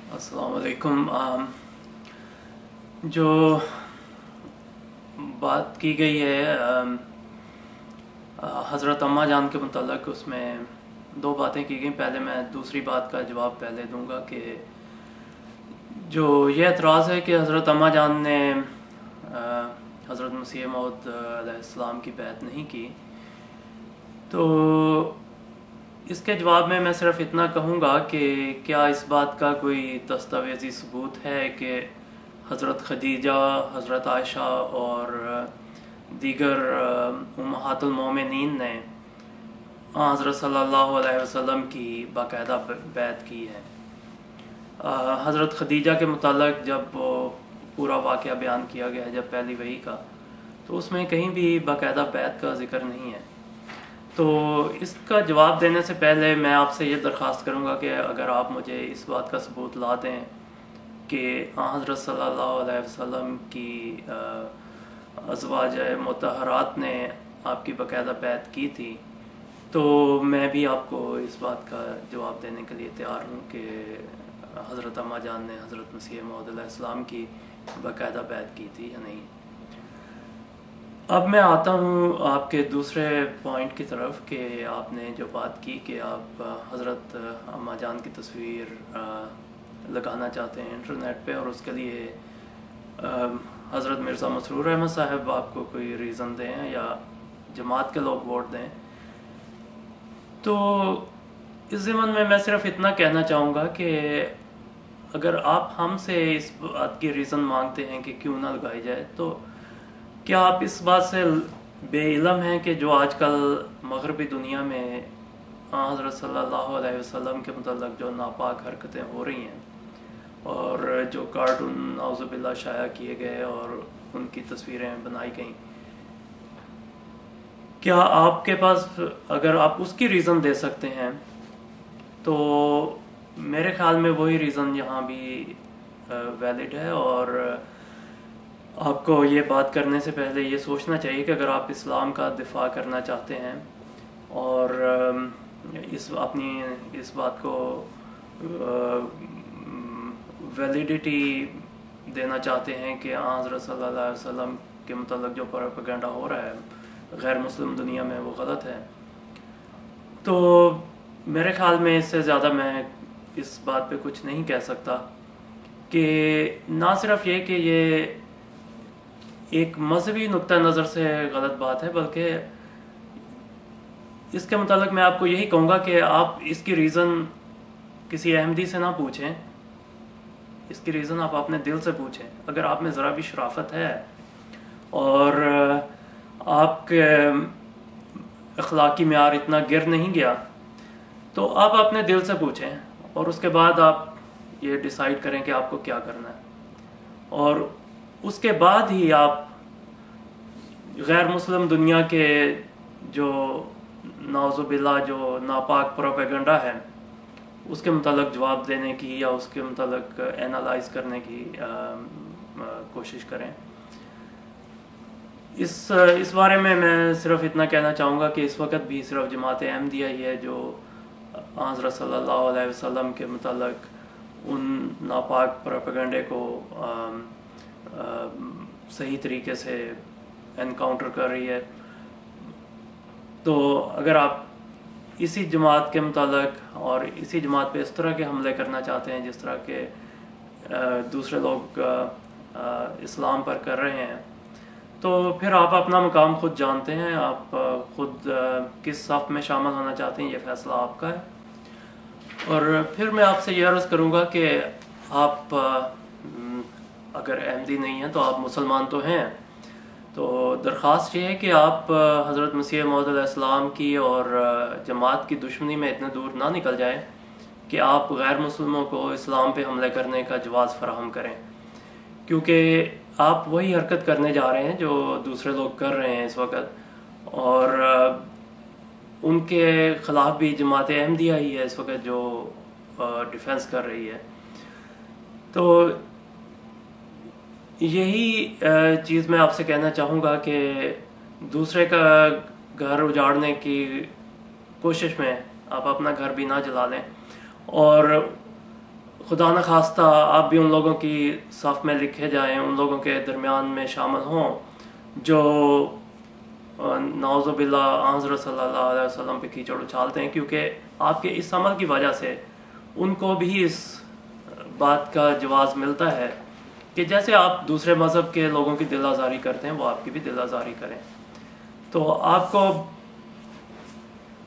अस्सलाम वालेकुम। जो बात की गई है हज़रत अम्मा जान के मुतल्लक, उसमें दो बातें की गई। पहले मैं दूसरी बात का जवाब पहले दूंगा कि जो ये एतराज़ है कि हज़रत अम्मा जान ने हज़रत मसीह मौद अलैहिस्सलाम की बैत नहीं की, तो इसके जवाब में मैं सिर्फ इतना कहूँगा कि क्या इस बात का कोई दस्तावेज़ी सबूत है कि हज़रत खदीजा, हज़रत आयशा और दीगर उम्महातुल मोमिनीन ने हज़रत सल्लल्लाहु अलैहि वसल्लम की बाकायदा बैत की है। हज़रत खदीजा के मुताल्लिक़ जब पूरा वाक़या बयान किया गया है, जब पहली वही का, तो उसमें कहीं भी बाकायदा बैत का ज़िक्र नहीं है। तो इसका जवाब देने से पहले मैं आपसे ये दरख्वास्त करूँगा कि अगर आप मुझे इस बात का सबूत ला दें कि हज़रत सल्लल्लाहु अलैहि वसल्लम की अज़वाज मुतहरात ने आपकी बाकायदा बैत की थी, तो मैं भी आपको इस बात का जवाब देने के लिए तैयार हूँ कि हज़रत अम्मा जान ने हज़रत मसीह मौद अलैहिस्सलाम की बाकायदा बैत की थी या नहीं। अब मैं आता हूँ आपके दूसरे पॉइंट की तरफ कि आपने जो बात की कि आप हज़रत अम्मा जान की तस्वीर लगाना चाहते हैं इंटरनेट पे, और उसके लिए हज़रत मिर्ज़ा मसरूर अहमद साहब आपको कोई रीज़न दें या जमात के लोग वोट दें। तो इस ज़मन में मैं सिर्फ इतना कहना चाहूँगा कि अगर आप हमसे इस बात की रीज़न मांगते हैं कि क्यों ना लगाई जाए, तो क्या आप इस बात से बेइल्म हैं कि जो आजकल मगरबी दुनिया में हज़रत सल्लल्लाहु अलैहि वसल्लम के मुतल्लिक़ जो नापाक हरकतें हो रही हैं और जो कार्टून नाउज़ुबिल्लाह शाया किए गए और उनकी तस्वीरें बनाई गई, क्या आपके पास अगर आप उसकी रीज़न दे सकते हैं, तो मेरे ख्याल में वही रीज़न यहाँ भी वैलिड है। और आपको ये बात करने से पहले ये सोचना चाहिए कि अगर आप इस्लाम का दिफा करना चाहते हैं और इस बात को वैलिडिटी देना चाहते हैं कि हज़रत सल्लल्लाहु अलैहि वसल्लम के मुतल्लिक़ जो प्रोपेगेंडा हो रहा है गैर मुस्लिम दुनिया में वो गलत है, तो मेरे ख्याल में इससे ज़्यादा मैं इस बात पे कुछ नहीं कह सकता कि ना सिर्फ ये कि ये एक मजहबी नुक्ता नज़र से गलत बात है, बल्कि इसके मुतालिक मैं आपको यही कहूँगा कि आप इसकी रीज़न किसी अहमदी से ना पूछें, इसकी रीज़न आप अपने दिल से पूछें। अगर आप में ज़रा भी शराफत है और आपके अखलाकी मेयार इतना गिर नहीं गया, तो आप अपने दिल से पूछें और उसके बाद आप ये डिसाइड करें कि आपको क्या करना है, और उसके बाद ही आप गैर मुस्लिम दुनिया के जो नाउज़ुबिल्लाह जो नापाक प्रोपेगेंडा है उसके मुतालिक जवाब देने की या उसके मुतालिक एनालाइज करने की कोशिश करें। इस बारे में मैं सिर्फ इतना कहना चाहूँगा कि इस वक्त भी सिर्फ जमात अहमदिया ही है जो हज़रत सल्लल्लाहु अलैहि वसल्लम के मुतालिक उन नापाक प्रोपेगेंडे को सही तरीके से एनकाउंटर कर रही है। तो अगर आप इसी जमात के मुतालिक और इसी जमात पे इस तरह के हमले करना चाहते हैं जिस तरह के दूसरे लोग इस्लाम पर कर रहे हैं, तो फिर आप अपना मुकाम खुद जानते हैं। आप खुद किस सफ़ में शामिल होना चाहते हैं, ये फ़ैसला आपका है। और फिर मैं आपसे ये अर्ज़ करूँगा कि आप अगर अहमदी नहीं हैं तो आप मुसलमान तो हैं, तो दरख्वास्त ये है कि आप हज़रत मसीह मौद अलैहिस्सलाम की और जमात की दुश्मनी में इतने दूर ना निकल जाएं कि आप गैर मुस्लिमों को इस्लाम पे हमले करने का जवाज़ फराहम करें, क्योंकि आप वही हरकत करने जा रहे हैं जो दूसरे लोग कर रहे हैं इस वक्त, और उनके ख़िलाफ़ भी जमात अहमदिया ही है इस वक्त जो डिफेंस कर रही है। तो यही चीज़ मैं आपसे कहना चाहूँगा कि दूसरे का घर उजाड़ने की कोशिश में आप अपना घर भी ना जला लें, और خدا نخواستہ آپ بھی ان لوگوں کی صف میں لکھے جائیں، ان لوگوں کے درمیان میں شامل ہوں جو نعوذ باللہ حضرت صلی اللہ علیہ وسلم پہ کیچڑ اچھالتے ہیں، کیونکہ آپ کے اس عمل کی وجہ سے ان کو بھی اس بات کا جواز ملتا ہے کہ جیسے آپ دوسرے مذہب کے لوگوں کی دل آزاری کرتے ہیں وہ آپ کی بھی دل آزاری کریں۔ تو آپ کو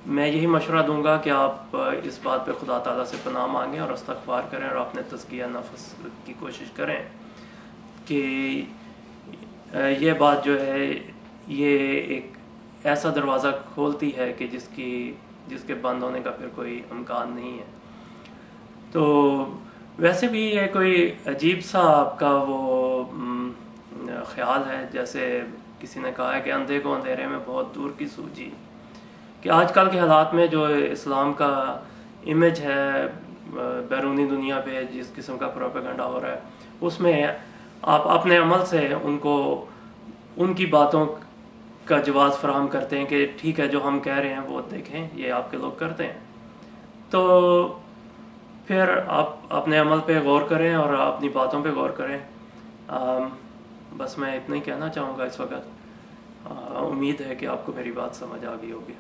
میں یہی مشورہ دوں گا کہ آپ اس بات پہ خدا تعالیٰ سے پناہ مانگیں اور استغفار کریں اور اپنے تزکیہ نفس کی کوشش کریں کہ یہ بات جو ہے یہ ایک ایسا دروازہ کھولتی ہے کہ جس کے بند ہونے کا پھر کوئی امکان نہیں ہے۔ تو ویسے بھی یہ کوئی عجیب سا آپ کا وہ خیال ہے، جیسے کسی نے کہا ہے کہ اندھے کو اندھیرے میں بہت دور کی سوجی، کہ آج کل کے حالات میں جو اسلام کا امیج ہے بیرونی دنیا پہ جس قسم کا پروپیگنڈا ہو رہا ہے، اس میں آپ اپنے عمل سے ان کی باتوں کا جواز فراہم کرتے ہیں کہ ٹھیک ہے جو ہم کہہ رہے ہیں وہ دیکھیں یہ آپ کے لوگ کرتے ہیں، تو پھر آپ اپنے عمل پہ غور کریں اور اپنی باتوں پہ غور کریں۔ بس میں اتنا ہی کہنا چاہوں گا اس وقت۔ امید ہے کہ آپ کو میری بات سمجھ آ گئی ہوگی۔